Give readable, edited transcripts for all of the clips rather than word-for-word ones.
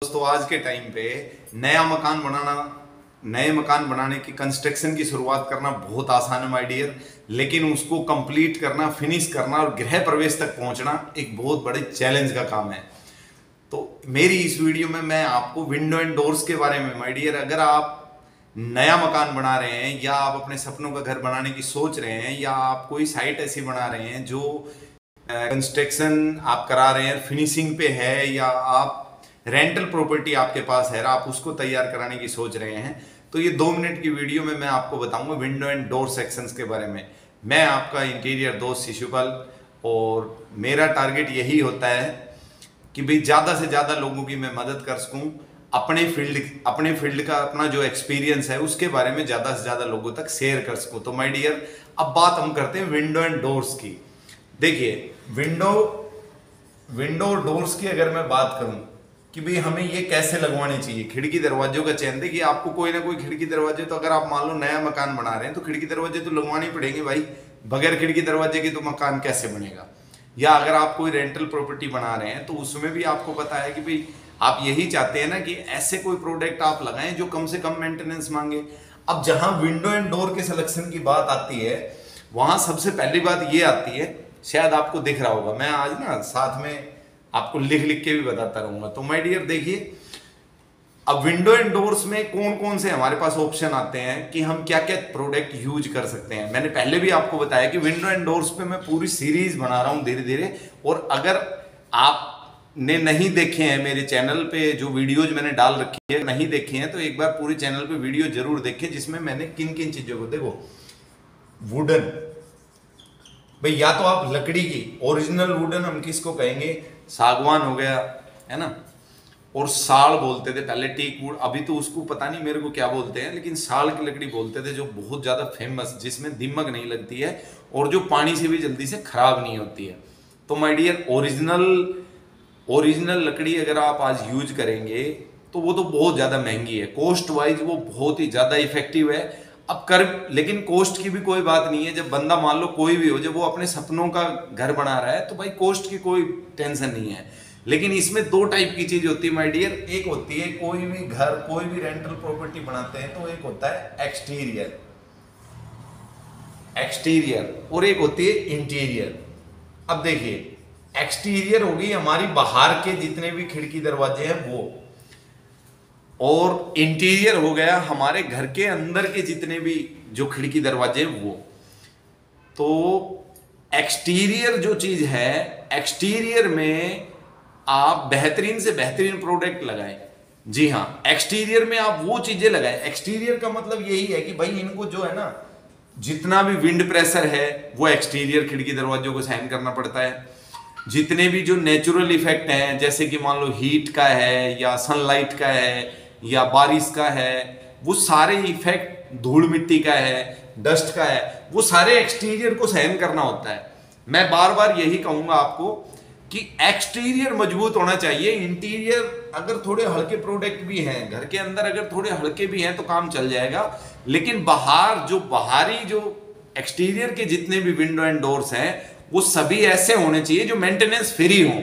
दोस्तों आज के टाइम पे नए मकान बनाने की कंस्ट्रक्शन की शुरुआत करना बहुत आसान है माय डियर, लेकिन उसको कंप्लीट करना, फिनिश करना और गृह प्रवेश तक पहुंचना एक बहुत बड़े चैलेंज का काम है। तो मेरी इस वीडियो में मैं आपको विंडो एंड डोर्स के बारे में माय डियर, अगर आप नया मकान बना रहे हैं या आप अपने सपनों का घर बनाने की सोच रहे हैं या आप कोई साइट ऐसी बना रहे हैं जो कंस्ट्रक्शन आप करा रहे हैं, फिनिशिंग पे है, या आप रेंटल प्रॉपर्टी आपके पास है, आप उसको तैयार कराने की सोच रहे हैं, तो ये 2 मिनट की वीडियो में मैं आपको बताऊंगा विंडो एंड डोर सेक्शंस के बारे में। मैं आपका इंटीरियर दोस्त शिशुपाल और मेरा टारगेट यही होता है कि भाई ज़्यादा से ज़्यादा लोगों की मैं मदद कर सकूं, अपने फील्ड का अपना जो एक्सपीरियंस है उसके बारे में ज़्यादा से ज़्यादा लोगों तक शेयर कर सकूं। तो माय डियर, अब बात हम करते हैं विंडो एंड डोर्स की। देखिए, विंडो और डोर्स की अगर मैं बात करूं कि भाई हमें ये कैसे लगवाने चाहिए, खिड़की दरवाजों का चयन। देखिए, आपको कोई ना कोई खिड़की दरवाजे, तो अगर आप मान लो नया मकान बना रहे हैं तो खिड़की दरवाजे तो लगवाने ही पड़ेंगे भाई, बगैर खिड़की दरवाजे के तो मकान कैसे बनेगा। या अगर आप कोई रेंटल प्रॉपर्टी बना रहे हैं तो उसमें भी आपको पता है कि भाई आप यही चाहते हैं ना कि ऐसे कोई प्रोडक्ट आप लगाएं जो कम से कम मेंटेनेंस मांगे। अब जहां विंडो एंड डोर के सिलेक्शन की बात आती है, वहां सबसे पहली बात ये आती है, शायद आपको दिख रहा होगा, मैं आज ना साथ में आपको लिख लिख के भी बताता रहूंगा। तो माय डियर देखिए, अब विंडो एंड डोर्स में कौन कौन से हमारे पास ऑप्शन आते हैं कि हम क्या क्या प्रोडक्ट यूज कर सकते हैं। मैंने पहले भी आपको बताया कि विंडो एंड डोर्स पे मैं पूरी सीरीज बना रहा हूं धीरे धीरे, और अगर आपने नहीं देखे हैं मेरे चैनल पे जो वीडियोज मैंने डाल रखी है, नहीं देखे हैं तो एक बार पूरे चैनल पे वीडियो जरूर देखें, जिसमें मैंने किन किन चीजों को, देखो वुडन, भाई या तो आप लकड़ी की ओरिजिनल वुडन, हम किसको कहेंगे, सागवान हो गया, है ना, और साल बोलते थे पहले, टीक वुड, अभी तो उसको पता नहीं मेरे को क्या बोलते हैं, लेकिन साल की लकड़ी बोलते थे, जो बहुत ज्यादा फेमस, जिसमें दीमक नहीं लगती है और जो पानी से भी जल्दी से खराब नहीं होती है। तो माय डियर, ओरिजिनल लकड़ी अगर आप आज यूज करेंगे तो वो तो बहुत ज्यादा महंगी है, कॉस्ट वाइज वो बहुत ही ज्यादा इफेक्टिव है। अब कर, लेकिन कॉस्ट की भी कोई बात नहीं है, जब बंदा मान लो कोई भी हो, जब वो अपने सपनों का घर बना रहा है तो भाई कॉस्ट की कोई टेंशन नहीं है। लेकिन इसमें 2 टाइप की चीज होती है माय डियर, एक होती है कोई भी घर, कोई भी रेंटल प्रॉपर्टी बनाते हैं तो एक होता है एक्सटीरियर और एक होती है इंटीरियर। अब देखिए, एक्सटीरियर होगी हमारी बाहर के जितने भी खिड़की दरवाजे हैं वो, और इंटीरियर हो गया हमारे घर के अंदर के जितने भी जो खिड़की दरवाजे हैं वो। तो एक्सटीरियर जो चीज है, एक्सटीरियर में आप बेहतरीन से बेहतरीन प्रोडक्ट लगाएं। जी हाँ, एक्सटीरियर में आप वो चीजें लगाएं। एक्सटीरियर का मतलब यही है कि भाई इनको जो है ना, जितना भी विंड प्रेशर है वो एक्सटीरियर खिड़की दरवाजों को सहन करना पड़ता है। जितने भी जो नेचुरल इफेक्ट हैं, जैसे कि मान लो हीट का है या सनलाइट का है या बारिश का है, वो सारे इफेक्ट, धूल मिट्टी का है, डस्ट का है, वो सारे एक्सटीरियर को सहन करना होता है। मैं बार बार यही कहूंगा आपको कि एक्सटीरियर मजबूत होना चाहिए। इंटीरियर अगर थोड़े हल्के प्रोडक्ट भी हैं, घर के अंदर अगर थोड़े हल्के भी हैं तो काम चल जाएगा, लेकिन बाहर जो बाहरी जो एक्सटीरियर के जितने भी विंडो एंड डोर्स हैं वो सभी ऐसे होने चाहिए जो मेंटेनेंस फ्री हों,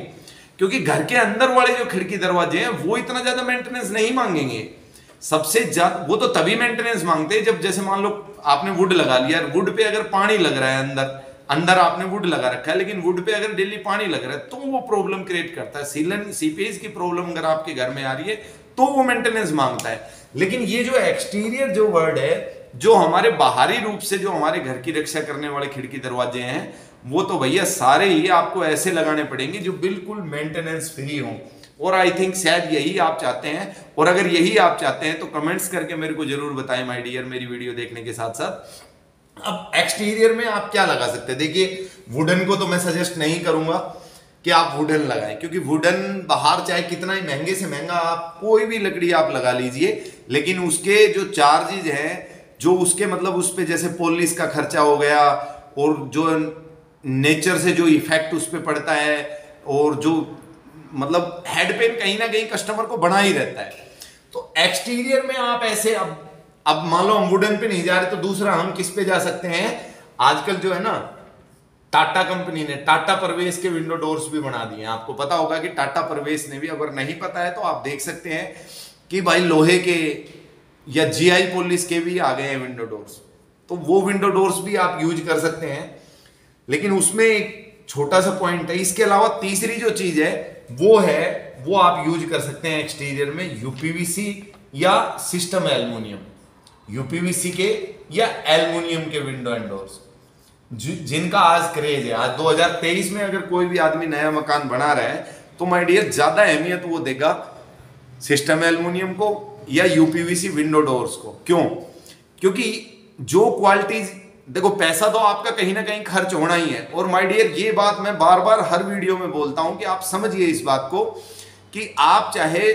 क्योंकि घर के अंदर वाले जो खिड़की दरवाजे हैं वो इतना ज्यादा मेंटेनेंस नहीं मांगेंगे। सबसे ज्यादा वो तो तभी मेंटेनेंस मांगते हैं जब, जैसे मान लो आपने वुड लगा लिया, वुड पे अगर पानी लग रहा है, अंदर आपने वुड लगा रखा है, लेकिन वुड पे अगर डेली पानी लग रहा है तो वो प्रॉब्लम क्रिएट करता है। सीपेज की प्रॉब्लम अगर आपके घर में आ रही है तो वो मेंटेनेंस मांगता है। लेकिन ये जो एक्सटीरियर जो वर्ड है, जो हमारे बाहरी रूप से जो हमारे घर की रक्षा करने वाले खिड़की दरवाजे हैं, वो तो भैया सारे ही आपको ऐसे लगाने पड़ेंगे जो बिल्कुल मेंटेनेंस फ्री हो। और आई थिंक शायद यही आप चाहते हैं, और अगर यही आप चाहते हैं तो कमेंट्स करके मेरे को जरूर बताएं माय डियर, मेरी वीडियो देखने के साथ साथ। अब एक्सटीरियर में आप क्या लगा सकते हैं, देखिए वुडन को तो मैं सजेस्ट नहीं करूंगा कि आप वुडन लगाएं, क्योंकि वुडन बाहर चाहे कितना ही महंगे से महंगा आप कोई भी लकड़ी आप लगा लीजिए, लेकिन उसके जो चार्जेज हैं, जो उसके मतलब उस पे जैसे पॉलिश का खर्चा हो गया, और जो नेचर से जो इफेक्ट उस पर पड़ता है, और जो मतलब हेड पेन कहीं ना कहीं कस्टमर को बना ही रहता है। तो एक्सटीरियर में आप ऐसे, अब मान लो हम वुडन पे नहीं जा रहे तो दूसरा हम किस पे जा सकते हैं, आजकल जो है ना टाटा कंपनी ने, टाटा प्रवेश के विंडो डोर्स भी बना दिए हैं। आपको पता होगा कि टाटा प्रवेश ने भी, अगर नहीं पता है तो आप देख सकते हैं कि भाई लोहे के या जीआई पॉलिश के भी आ गए हैं विंडो डोर्स, तो वो विंडो डोर्स भी आप यूज कर सकते हैं। लेकिन उसमें एक छोटा सा पॉइंट है। इसके अलावा तीसरी जो चीज है वो आप यूज कर सकते हैं एक्सटीरियर में यूपीवीसी या सिस्टम एल्युमिनियम, यूपीवीसी के या एल्युमिनियम के विंडो एंड डोर्स, जिनका आज क्रेज है। आज 2023 में अगर कोई भी आदमी नया मकान बना रहा है तो माय डियर ज्यादा अहमियत वो देगा सिस्टम एल्युमिनियम को या यूपीवीसी विंडो डोर्स को। क्यों? क्योंकि जो क्वालिटी, देखो पैसा तो आपका कहीं ना कहीं खर्च होना ही है। और माय डियर ये बात मैं बार बार हर वीडियो में बोलता हूं कि आप समझिए इस बात को कि आप चाहे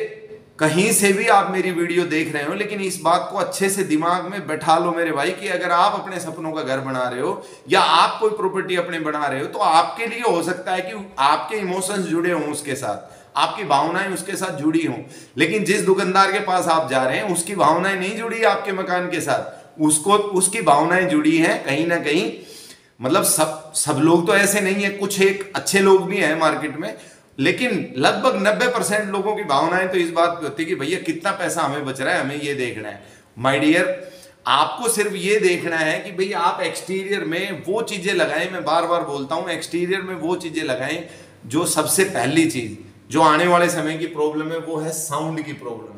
कहीं से भी आप मेरी वीडियो देख रहे हो, लेकिन इस बात को अच्छे से दिमाग में बैठा लो मेरे भाई कि अगर आप अपने सपनों का घर बना रहे हो या आप कोई प्रॉपर्टी अपने बना रहे हो तो आपके लिए हो सकता है कि आपके इमोशंस जुड़े हों उसके साथ, आपकी भावनाएं उसके साथ जुड़ी हों। लेकिन जिस दुकानदार के पास आप जा रहे हैं उसकी भावनाएं नहीं जुड़ी आपके मकान के साथ, उसकी भावनाएं जुड़ी हैं कहीं ना कहीं। मतलब सब लोग तो ऐसे नहीं है, कुछ एक अच्छे लोग भी हैं मार्केट में, लेकिन लगभग 90% लोगों की भावनाएं तो इस बात की होती है कि भैया कितना पैसा हमें बच रहा है, हमें ये देखना है। माय डियर, आपको सिर्फ ये देखना है कि भाई आप एक्सटीरियर में वो चीजें लगाएं। मैं बार बार बोलता हूं एक्सटीरियर में वो चीजें लगाएं जो सबसे पहली चीज जो आने वाले समय की प्रॉब्लम है वो है साउंड की प्रॉब्लम,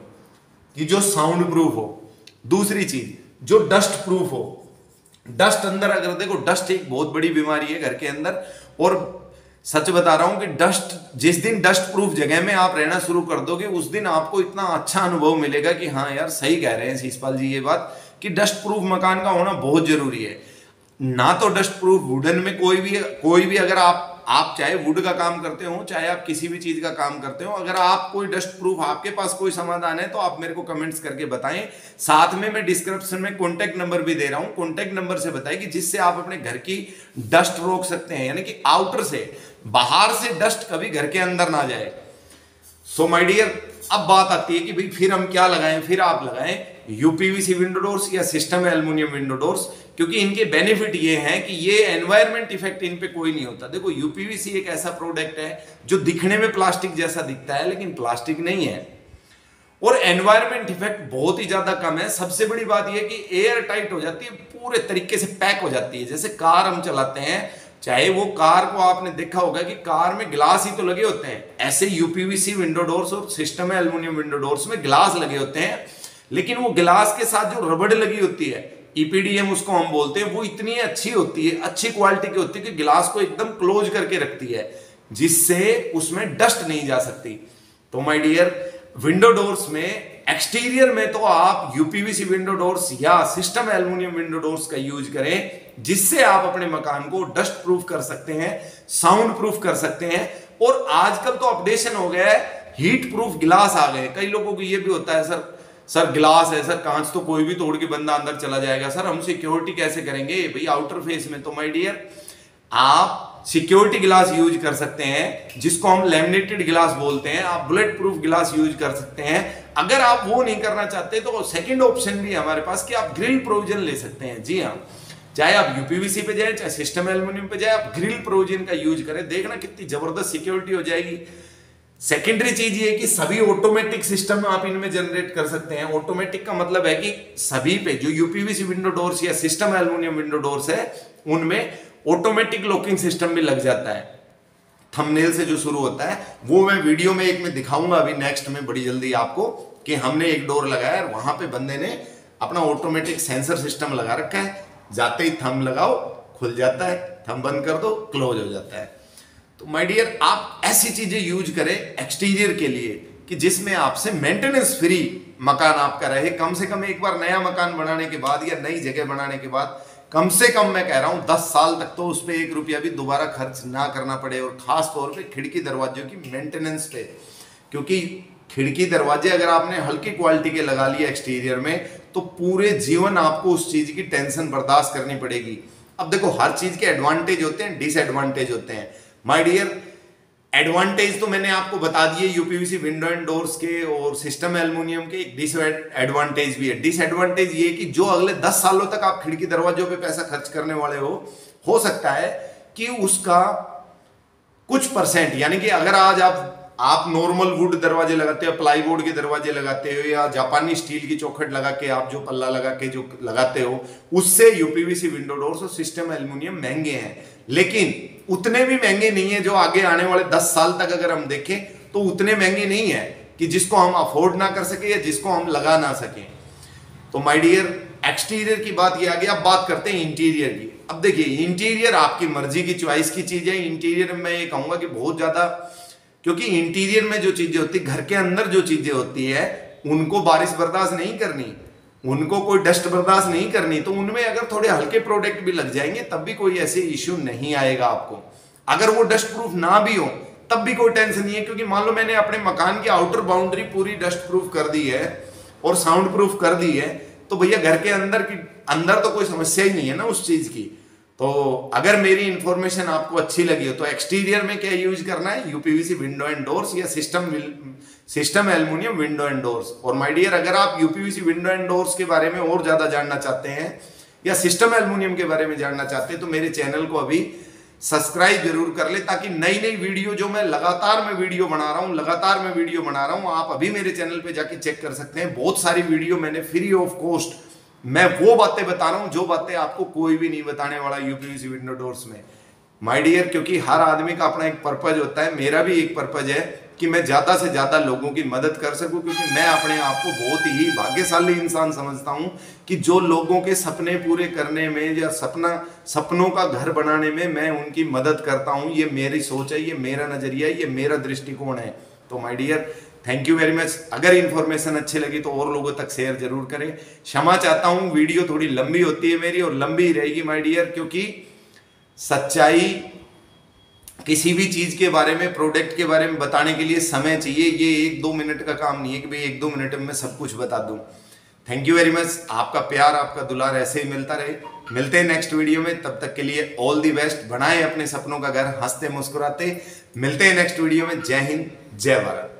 कि जो साउंड प्रूफ हो। दूसरी चीज जो डस्ट प्रूफ हो। डस्ट अंदर, अगर देखो डस्ट एक बहुत बड़ी बीमारी है घर के अंदर, और सच बता रहा हूं कि डस्ट, जिस दिन डस्ट प्रूफ जगह में आप रहना शुरू कर दोगे उस दिन आपको इतना अच्छा अनुभव मिलेगा कि हाँ यार सही कह रहे हैं शिषपाल जी ये बात कि डस्ट प्रूफ मकान का होना बहुत जरूरी है। ना तो डस्ट प्रूफ वुडन में कोई भी अगर आप चाहे वुड का काम करते हो, चाहे आप किसी भी चीज का काम करते हो, अगर आप कोई डस्ट प्रूफ, आपके पास कोई समाधान है तो आप मेरे को कमेंट्स करके बताएं। साथ में मैं डिस्क्रिप्शन में कॉन्टेक्ट नंबर भी दे रहा हूं, कॉन्टेक्ट नंबर से बताएं कि जिससे आप अपने घर की डस्ट रोक सकते हैं, यानी कि आउटर से, बाहर से डस्ट कभी घर के अंदर ना जाए। सो माय डियर, अब बात आती है कि भाई फिर हम क्या लगाएं। फिर आप लगाएं यूपीवीसी विंडो डोर्स या सिस्टम एल्युमिनियम विंडो डोर्स, क्योंकि इनके बेनिफिट ये हैं कि ये एनवायरमेंट इफेक्ट इन पे कोई नहीं होता। देखो यूपीवीसी एक ऐसा प्रोडक्ट है जो दिखने में प्लास्टिक जैसा दिखता है लेकिन प्लास्टिक नहीं है, और एनवायरमेंट इफेक्ट बहुत ही ज्यादा कम है। सबसे बड़ी बात यह कि एयर टाइट हो जाती है, पूरे तरीके से पैक हो जाती है। जैसे कार हम चलाते हैं, चाहे वो कार को आपने देखा होगा कि कार में ग्लास ही तो लगे होते हैं, ऐसे यूपीवीसी विंडो डोर्स और सिस्टम एल्युमिनियम विंडो डोर्स में ग्लास लगे होते हैं, लेकिन वो ग्लास के साथ जो रबड़ लगी होती है, ईपीडीएम उसको हम बोलते हैं, वो इतनी अच्छी होती है, अच्छी क्वालिटी की होती है कि ग्लास को एकदम क्लोज करके रखती है, जिससे उसमें डस्ट नहीं जा सकती। तो माय डियर, विंडो डोर्स में एक्सटीरियर में तो आप यूपीवीसी विंडो डोर्स या सिस्टम एल्युमिनियम विंडो डोर्स का यूज करें, जिससे आप अपने मकान को डस्ट प्रूफ कर सकते हैं, साउंड प्रूफ कर सकते हैं। और आजकल तो अपडेशन हो गया है, हीट प्रूफ गिलास आ गए। कई लोगों को ये भी होता है, सर गिलास है, सर कांच तो कोई भी तोड़ के बंदा अंदर चला जाएगा, सर हम सिक्योरिटी कैसे करेंगे भाई आउटर फेस में। तो माय डियर, आप सिक्योरिटी गिलास यूज कर सकते हैं, जिसको हम लैमिनेटेड गिलास बोलते हैं। आप बुलेट प्रूफ गिलास यूज कर सकते हैं। अगर आप वो नहीं करना चाहते तो सेकंड ऑप्शन भी है हमारे पास कि आप ग्रिल प्रोविजन ले सकते हैं। जी हाँ, चाहे आप यूपीवीसी पे जाए, चाहे सिस्टम एल्युमिनियम पे जाए, आप ग्रिल प्रोविजन का यूज करें, देखना कितनी जबरदस्त सिक्योरिटी हो जाएगी। सेकेंडरी चीज ये कि सभी ऑटोमेटिक सिस्टम आप इनमें जनरेट कर सकते हैं। ऑटोमेटिक का मतलब है कि सभी पे जो यूपीवीसी विंडो डोर्स या सिस्टम एल्युमिनियम विंडो डोर्स है उनमें ऑटोमेटिक लॉकिंग सिस्टम भी लग जाता है। थंबनेल से जो शुरू होता है वो मैं वीडियो में एक में दिखाऊंगा अभी नेक्स्ट में बड़ी जल्दी आपको, कि हमने एक डोर लगाया और वहां पे बंदे ने अपना ऑटोमेटिक सेंसर सिस्टम लगा रखा है, जाते ही थंब लगाओ खुल जाता है, थंब बंद कर दो क्लोज हो जाता है। तो माय डियर, आप ऐसी चीजें यूज करें एक्सटीरियर के लिए कि जिसमें आपसे मेंटेनेंस फ्री मकान आपका रहे। कम से कम एक बार नया मकान बनाने के बाद या नई जगह बनाने के बाद कम से कम मैं कह रहा हूं 10 साल तक तो उस पर 1 रुपया भी दोबारा खर्च ना करना पड़े। और खास तौर पे खिड़की दरवाजों की मेंटेनेंस पे, क्योंकि खिड़की दरवाजे अगर आपने हल्की क्वालिटी के लगा लिए एक्सटीरियर में तो पूरे जीवन आपको उस चीज की टेंशन बर्दाश्त करनी पड़ेगी। अब देखो, हर चीज के एडवांटेज होते हैं, डिसएडवांटेज होते हैं। माय डियर, एडवांटेज तो मैंने आपको बता दिए यूपीवीसी विंडो एंड डोर्स के और सिस्टम एल्युमिनियम के। एक डिसएडवांटेज भी है। डिसएडवांटेज ये कि जो अगले 10 सालों तक आप खिड़की दरवाजों पे पैसा खर्च करने वाले हो सकता है कि उसका कुछ परसेंट, यानी कि अगर आज आप नॉर्मल वुड दरवाजे लगाते हो, प्लाईवुड के दरवाजे लगाते हो, या जापानी स्टील की चौखट लगा के आप जो पल्ला लगा के जो लगाते हो, उससे यूपीवीसी विंडो डोर्स और सिस्टम एल्युमिनियम महंगे हैं, लेकिन उतने भी महंगे नहीं है जो आगे आने वाले 10 साल तक अगर हम देखें तो उतने महंगे नहीं है कि जिसको हम अफोर्ड ना कर सके या जिसको हम लगा ना सकें। तो माय डियर, एक्सटीरियर की बात ये आ गई। अब बात करते हैं इंटीरियर की। अब देखिए, इंटीरियर आपकी मर्जी की चॉइस की चीज है। इंटीरियर में मैं ये कहूंगा कि बहुत ज्यादा, क्योंकि इंटीरियर में जो चीजें होती है, घर के अंदर जो चीजें होती है, उनको बारिश बर्दाश्त नहीं करनी, उनको कोई डस्ट बर्दाश्त नहीं करनी, तो उनमें अगर थोड़े हल्के प्रोडक्ट भी लग जाएंगे तब भी कोई ऐसे इश्यू नहीं आएगा आपको। अगर वो डस्ट प्रूफ ना भी हो तब भी कोई टेंशन नहीं है, क्योंकि मान लो मैंने अपने मकान की आउटर बाउंड्री पूरी डस्ट प्रूफ कर दी है और साउंड प्रूफ कर दी है, तो भैया घर के अंदर तो कोई समस्या ही नहीं है ना उस चीज की। तो अगर मेरी इंफॉर्मेशन आपको अच्छी लगी हो तो एक्सटीरियर में क्या यूज करना है, यूपीवीसी विंडो एंड डोर्स या system aluminium window and doors. और माय डियर, अगर आप यूपीवीसी विंडो एंड डोर्स के बारे में और ज्यादा जानना चाहते हैं या सिस्टम एल्युमिनियम के बारे में जानना चाहते हैं तो मेरे चैनल को अभी सब्सक्राइब जरूर कर ले, ताकि नई नई वीडियो जो मैं लगातार वीडियो बना रहा हूं, आप अभी मेरे चैनल पे जाके चेक कर सकते हैं। बहुत सारी वीडियो मैंने फ्री ऑफ कॉस्ट, मैं वो बातें बता रहा हूं जो बातें आपको कोई भी नहीं बताने वाला यूपीवीसी विंडो डोर्स में, माय डियर। क्योंकि हर आदमी का अपना एक पर्पज होता है, मेरा भी एक पर्पज है कि मैं ज्यादा से ज्यादा लोगों की मदद कर सकूं, क्योंकि मैं अपने आप को बहुत ही भाग्यशाली इंसान समझता हूं कि जो लोगों के सपने पूरे करने में या सपनों का घर बनाने में मैं उनकी मदद करता हूं। ये मेरी सोच है, ये मेरा नजरिया है, ये मेरा दृष्टिकोण है। तो my dear, thank you very much. अगर इंफॉर्मेशन अच्छी लगी तो और लोगों तक शेयर जरूर करें। क्षमा चाहता हूं, वीडियो थोड़ी लंबी होती है मेरी और लंबी ही रहेगी माय डियर, क्योंकि सच्चाई किसी भी चीज के बारे में, प्रोडक्ट के बारे में बताने के लिए समय चाहिए। ये 1-2 मिनट का काम नहीं है कि भाई 1-2 मिनट में मैं सब कुछ बता दूं। Thank you very much. आपका प्यार, आपका दुलार ऐसे ही मिलता रहे। मिलते हैं नेक्स्ट वीडियो में, तब तक के लिए ऑल दी बेस्ट। बनाएं अपने सपनों का घर हंसते मुस्कुराते। मिलते हैं नेक्स्ट वीडियो में। जय हिंद, जय भारत।